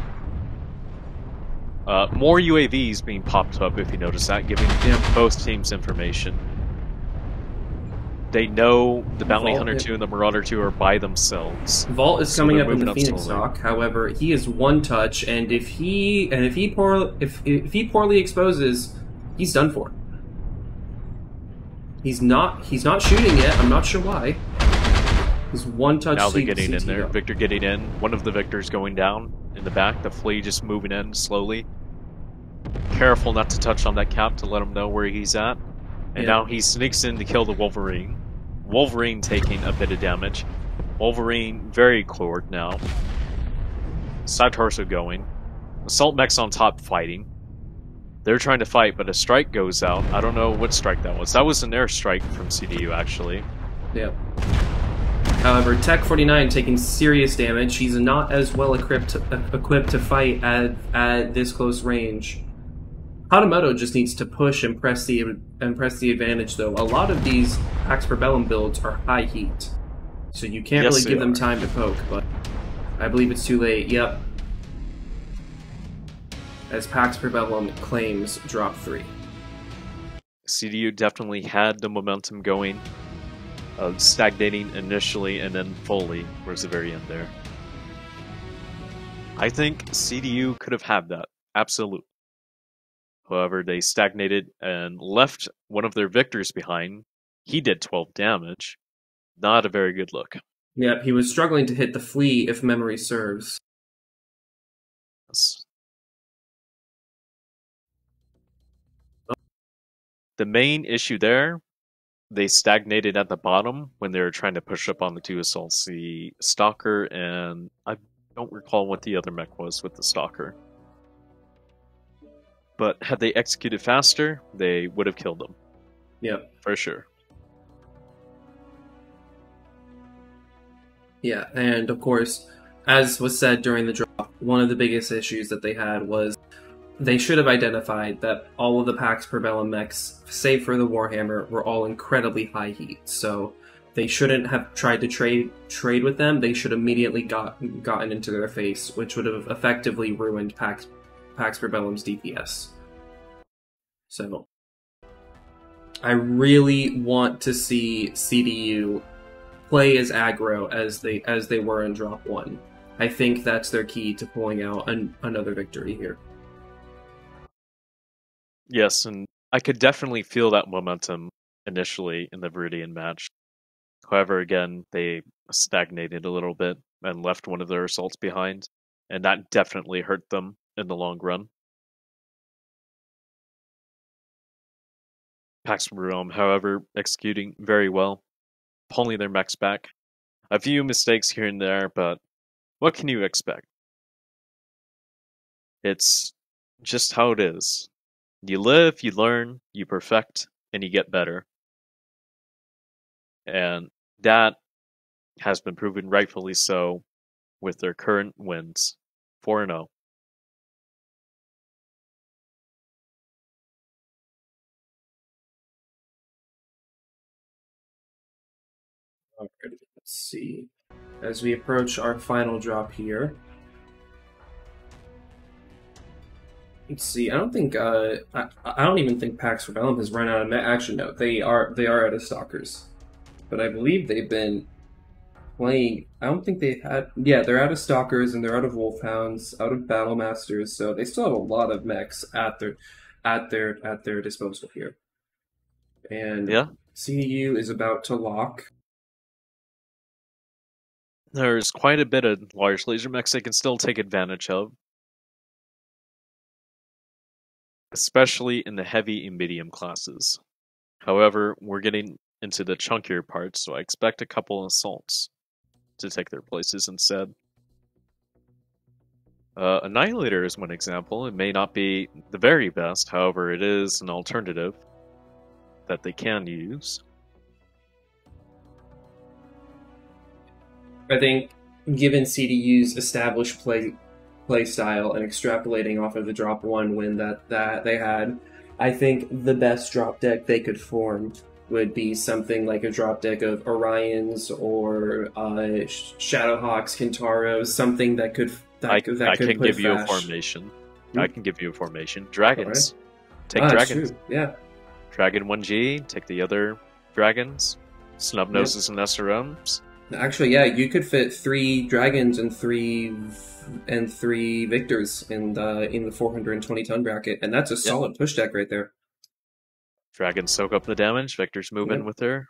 More UAVs being popped up, if you notice that, giving both teams information. They know the Bounty Hunter 2 and the Marauder 2 are by themselves. Vault is coming up in the up Phoenix Hawk. However, he is one touch, and if he poorly exposes, he's done for. He's not shooting yet. I'm not sure why. He's one touch. Now they're getting in there. Victor getting in. One of the Victors going down in the back. The flea just moving in slowly. Careful not to touch on that cap to let him know where he's at. And now he sneaks in to kill the Wolverine. Wolverine taking a bit of damage. Wolverine very cored now. Side torso going. Assault mechs on top fighting. They're trying to fight, but a strike goes out. I don't know what strike that was. That was an airstrike from CDU, actually. Yeah. However, Tech 49 taking serious damage. He's not as well equipped to fight at this close range. Hanamoto just needs to push and press the advantage, though. A lot of these Pax Bellum builds are high heat, so you can't really give them time to poke, but I believe it's too late. Yep. As Pax Bellum claims drop 3. CDU definitely had the momentum going, stagnating initially and then fully towards the very end there. I think CDU could have had that, absolutely. However, they stagnated and left one of their victors behind. He did 12 damage. Not a very good look. Yep, he was struggling to hit the flea, if memory serves. Yes. The main issue there, they stagnated at the bottom when they were trying to push up on the two assaults. The Stalker and I don't recall what the other mech was with the Stalker. But had they executed faster, they would have killed them. Yep. For sure. Yeah, and of course, as was said during the drop, one of the biggest issues that they had was they should have identified that all of the Pax Bellum mechs, save for the Warhammer, were all incredibly high heat. So they shouldn't have tried to trade with them. They should immediately gotten into their face, which would have effectively ruined Pax Bellum's DPS. So I really want to see CDU play as aggro as they were in drop 1. I think that's their key to pulling out another victory here. Yes, and I could definitely feel that momentum initially in the Viridian match. However, again, they stagnated a little bit and left one of their assaults behind, and that definitely hurt them in the long run. Pax Realm, however, executing very well, pulling their mechs back. A few mistakes here and there, but what can you expect? It's just how it is. You live, you learn, you perfect, and you get better. And that has been proven rightfully so with their current wins. 4-0. Okay, let's see. As we approach our final drop here, let's see. I don't think I don't even think Pax Bellum has run out of actually no, they are out of Stalkers. but I believe they've been playing. I don't think they had. Yeah, they're out of Stalkers and they're out of Wolfhounds, out of Battle Masters, so they still have a lot of mechs at their disposal here. And Yeah, CDU is about to lock. there's quite a bit of large laser mechs they can still take advantage of, especially in the heavy and medium classes. However, we're getting into the chunkier parts, so I expect a couple assaults to take their places instead. Annihilator is one example. It may not be the very best, however, it is an alternative that they can use. I think, given CDU's established play style and extrapolating off of the drop one win that they had, I think the best drop deck they could form would be something like a drop deck of Orions or Shadowhawks, Kintaros, something that could I can give you a formation. I can give you a formation. Dragons. Right. Take dragons. True. Yeah. Dragon 1G, take the other dragons. Snub noses and SRMs. Actually, yeah, you could fit 3 dragons and 3 victors in the 420 ton bracket, and that's a solid push deck right there. Dragons soak up the damage. Victors move in with their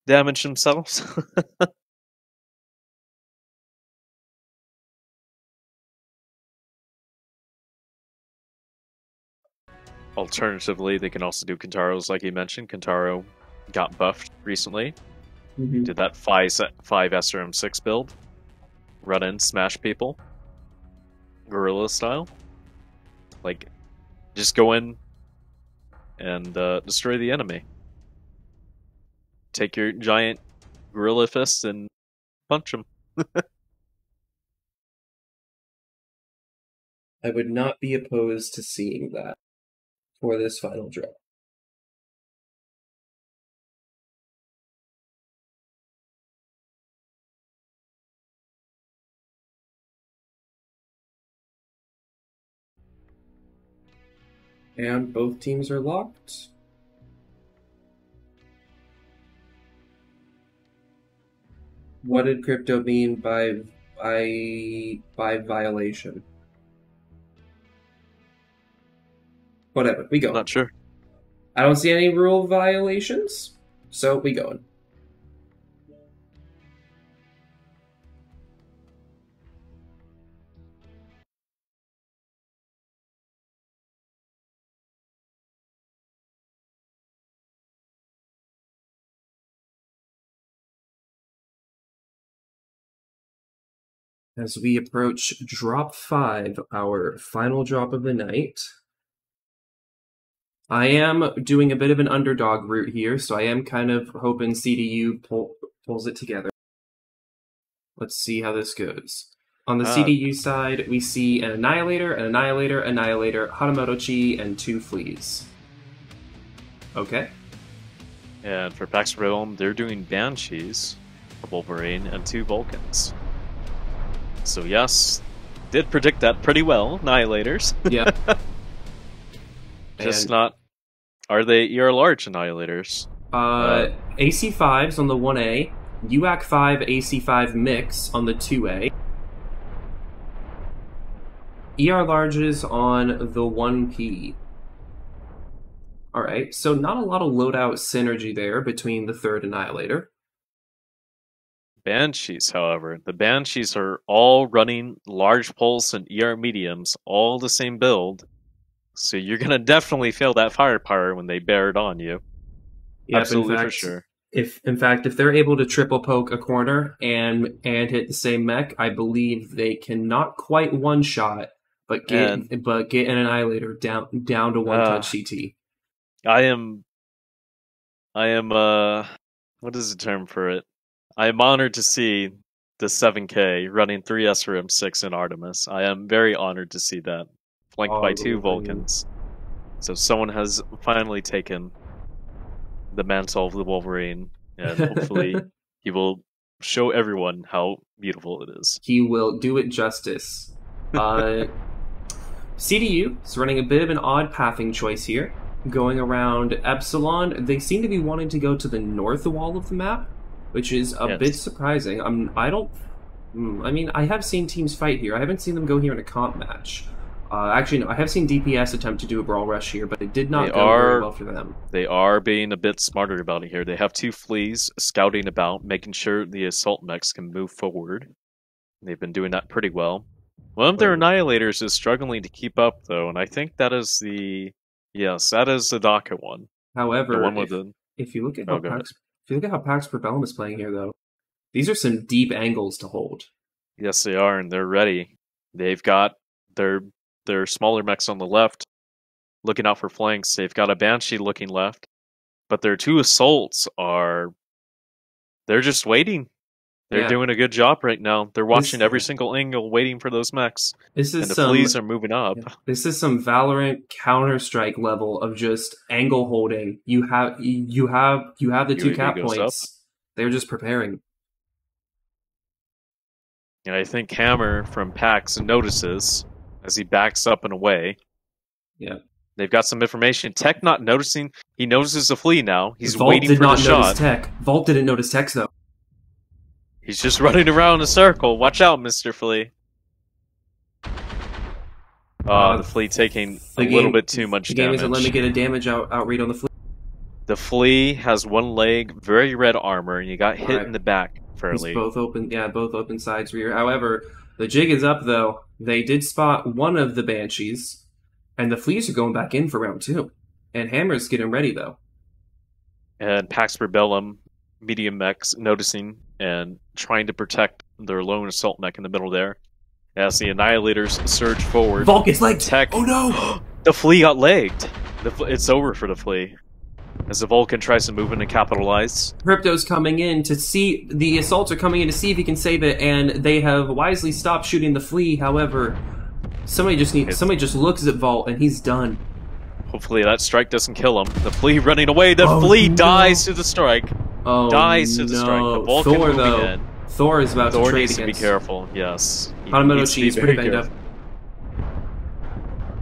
damage themselves. Alternatively, they can also do Kintaros, like you mentioned. Kintaro got buffed recently. Did that 5 SRM6 build. Run in, smash people. Guerrilla style. Like, just go in and destroy the enemy. Take your giant gorilla fist and punch them. I would not be opposed to seeing that for this final draw. And both teams are locked. What did Crypto mean by violation? Whatever, we go. Not sure. I don't see any rule violations, so we going. As we approach drop 5, our final drop of the night, I am doing a bit of an underdog route here, so I am kind of hoping CDU pulls it together. Let's see how this goes. On the CDU side, we see an Annihilator, Hanamoto Chi, and 2 Fleas. Okay. And for Pax Realm, they're doing Banshees, a Wolverine, and 2 Vulcans. So yes, did predict that pretty well, Annihilators. Yeah. Just not... Are they ER large Annihilators? AC5s on the 1A, UAC 5 AC5 mix on the 2A, ER larges on the 1P. Alright, so not a lot of loadout synergy there between the 3rd Annihilator. Banshees, however. The Banshees are all running large pulse and ER mediums, all the same build. So you're going to definitely feel that firepower when they bear it on you. Yep, absolutely, for sure. If they're able to triple poke a corner and hit the same mech, I believe they can not quite one-shot, but get an Annihilator down to one-touch CT. I am what is the term for it? I am honored to see the 7K running 3 SRM6 in Artemis. I am very honored to see that. Flanked by 2 Vulcans. So someone has finally taken the mantle of the Wolverine, and hopefully he will show everyone how beautiful it is. He will do it justice. CDU is running a bit of an odd pathing choice here. going around Epsilon. They seem to be wanting to go to the north wall of the map, which is a bit surprising. I don't. I mean, I have seen teams fight here. I haven't seen them go here in a comp match. Actually, no, I have seen DPS attempt to do a brawl rush here, but it did not go very well for them. They are being a bit smarter about it here. They have two fleas scouting about, making sure the assault mechs can move forward. They've been doing that pretty well. One of their annihilators is struggling to keep up, though, and I think that is the... Yes, that is the Daka one. However, the one with if you look at how Pax per Bellum is playing here, though, these are some deep angles to hold. Yes, they are, and they're ready. They've got their smaller mechs on the left, looking out for flanks. They've got a Banshee looking left, but their two assaults are... They're just waiting. They're doing a good job right now. They're watching every single angle, waiting for those mechs. And the fleas are moving up. This is some Valorant Counter-Strike level of just angle holding. You have the two cap points. They're just preparing. And I think Hammer from Pax notices as he backs up and away. Yeah. They've got some information. Tech not noticing. He notices the flea now. He's waiting for the shot. Vault didn't notice Tech, though. He's just running around in a circle. Watch out, Mr. Flea. The Flea taking a little bit too much damage. The game isn't letting me get a damage outread on the Flea. The Flea has one leg, very red armor, and you got hit in the back fairly. It's both open sides rear. However, the jig is up, though. They did spot one of the Banshees, and the Fleas are going back in for round 2. And Hammer's getting ready, though. And Pax per Bellum, medium mechs, noticing and trying to protect their lone assault mech in the middle there. As the Annihilators surge forward. Volk gets legged! Tech. Oh no! The Flea got legged! It's over for the Flea. As the Vulcan tries to move in and capitalize. Crypto's coming in to see... The Assaults are coming in to see if he can save it, and they have wisely stopped shooting the Flea. However, somebody just looks at Vault, and he's done. Hopefully that strike doesn't kill him. The Flea running away. The Flea dies to the strike. Dies to the strike. The Vulcan Thor, moving in. Thor is about to trade needs to be careful, yes. Hanamoto is pretty banged up.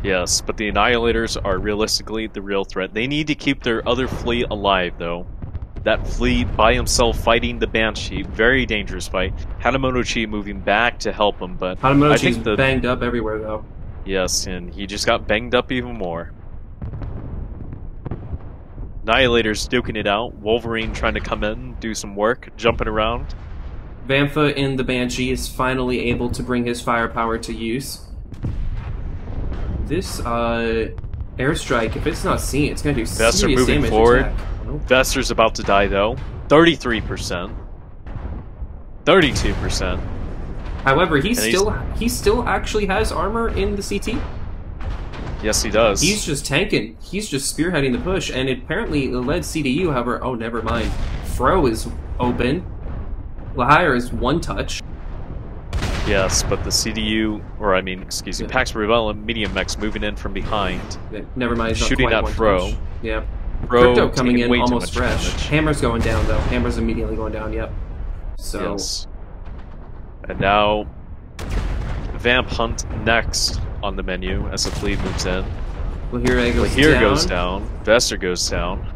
Yes, but the Annihilators are realistically the real threat. They need to keep their other Flea alive, though. That Flea by himself fighting the Banshee, very dangerous fight. Hanamoto moving back to help him, but I think banged up everywhere, though. Yes, and he just got banged up even more. Annihilator's duking it out. Wolverine trying to come in, do some work, jumping around. Vampha in the Banshee is finally able to bring his firepower to use. This airstrike, if it's not seen, it's going to do serious damage. Vester moving forward. Vester's about to die though. 33%. 32%. However, he still actually has armor in the CT. Yes, he does. He's just tanking. He's just spearheading the push, and apparently it led CDU. However, oh, never mind. Fro is open. Lahire is one touch. Yes, but the CDU, or I mean, excuse me, Pax Rebellion medium mechs moving in from behind. Never mind. Shooting at Fro. Yeah. Fro Crypto coming in almost fresh. Damage. Hammer's going down though. Hammer's immediately going down. Yep. So. Yes. And now, Vamp Hunt next on the menu as the Flea moves in. Lahire goes down. Vester goes down.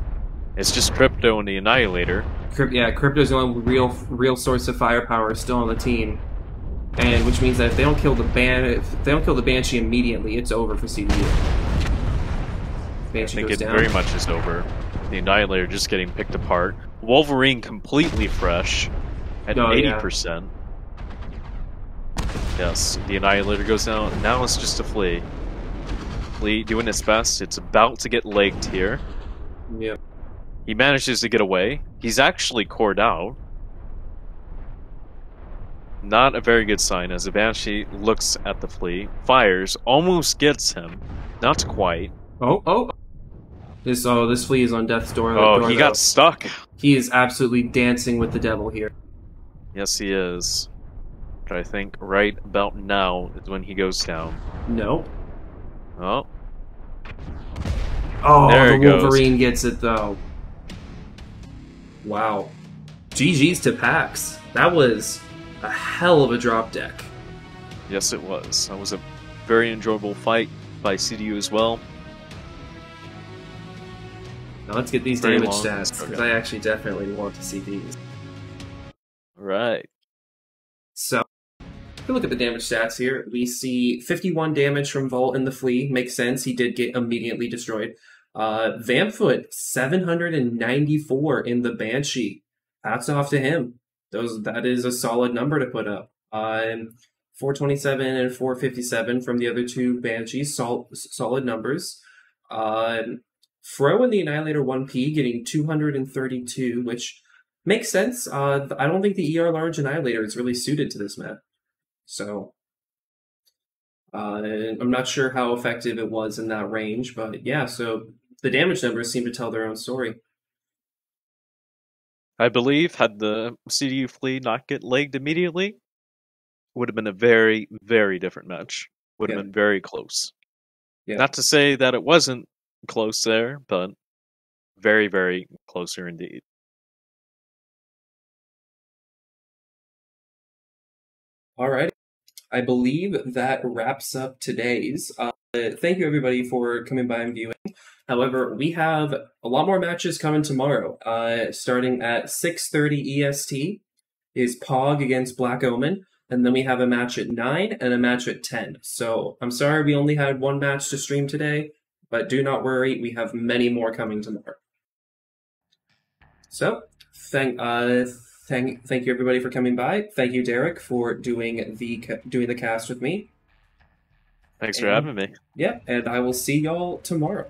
It's just Crypto and the Annihilator. Crypto's the only real source of firepower still on the team, and which means that if they don't kill the Banshee immediately, it's over for CDU. Banshee I think goes down. Very much is over. The Annihilator just getting picked apart. Wolverine completely fresh at 80%. Yes, the Annihilator goes down, and now it's just a Flea. Flea doing its best. It's about to get legged here. Yep. He manages to get away. He's actually cored out. Not a very good sign as the Banshee looks at the Flea, fires, almost gets him. Not quite. This Flea is on death's door. He got stuck. He is absolutely dancing with the devil here. Yes, he is. But I think right about now is when he goes down. No. Oh. Oh, the Wolverine gets it though. Wow. GG's to Pax. That was a hell of a drop deck. Yes, it was. That was a very enjoyable fight by CDU as well. Now let's get these Pretty damage long stats, intro, because guy. I actually definitely want to see these. Right. So, if we look at the damage stats here, we see 51 damage from Volt and the Flea. Makes sense, he did get immediately destroyed. Vampfoot, 794 in the Banshee. Hats off to him. That is a solid number to put up. 427 and 457 from the other two Banshees, solid numbers. Fro and the Annihilator 1P getting 232, which makes sense. I don't think the ER Large Annihilator is really suited to this map. So, I'm not sure how effective it was in that range, but yeah, so the damage numbers seem to tell their own story. I believe had the CDU Flea not get legged immediately, would have been a very, very different match. Would have Yeah. been very close. Yeah. Not to say that it wasn't close there, but very, very closer indeed. All right. I believe that wraps up today's. Thank you, everybody, for coming by and viewing. However, we have a lot more matches coming tomorrow. Starting at 6:30 EST is Pog against Black Omen, and then we have a match at 9 and a match at 10. So I'm sorry we only had one match to stream today, but do not worry, we have many more coming tomorrow. So thank you everybody for coming by. Thank you, Derek, for doing the cast with me. Thanks for having me. Yeah, and I will see y'all tomorrow.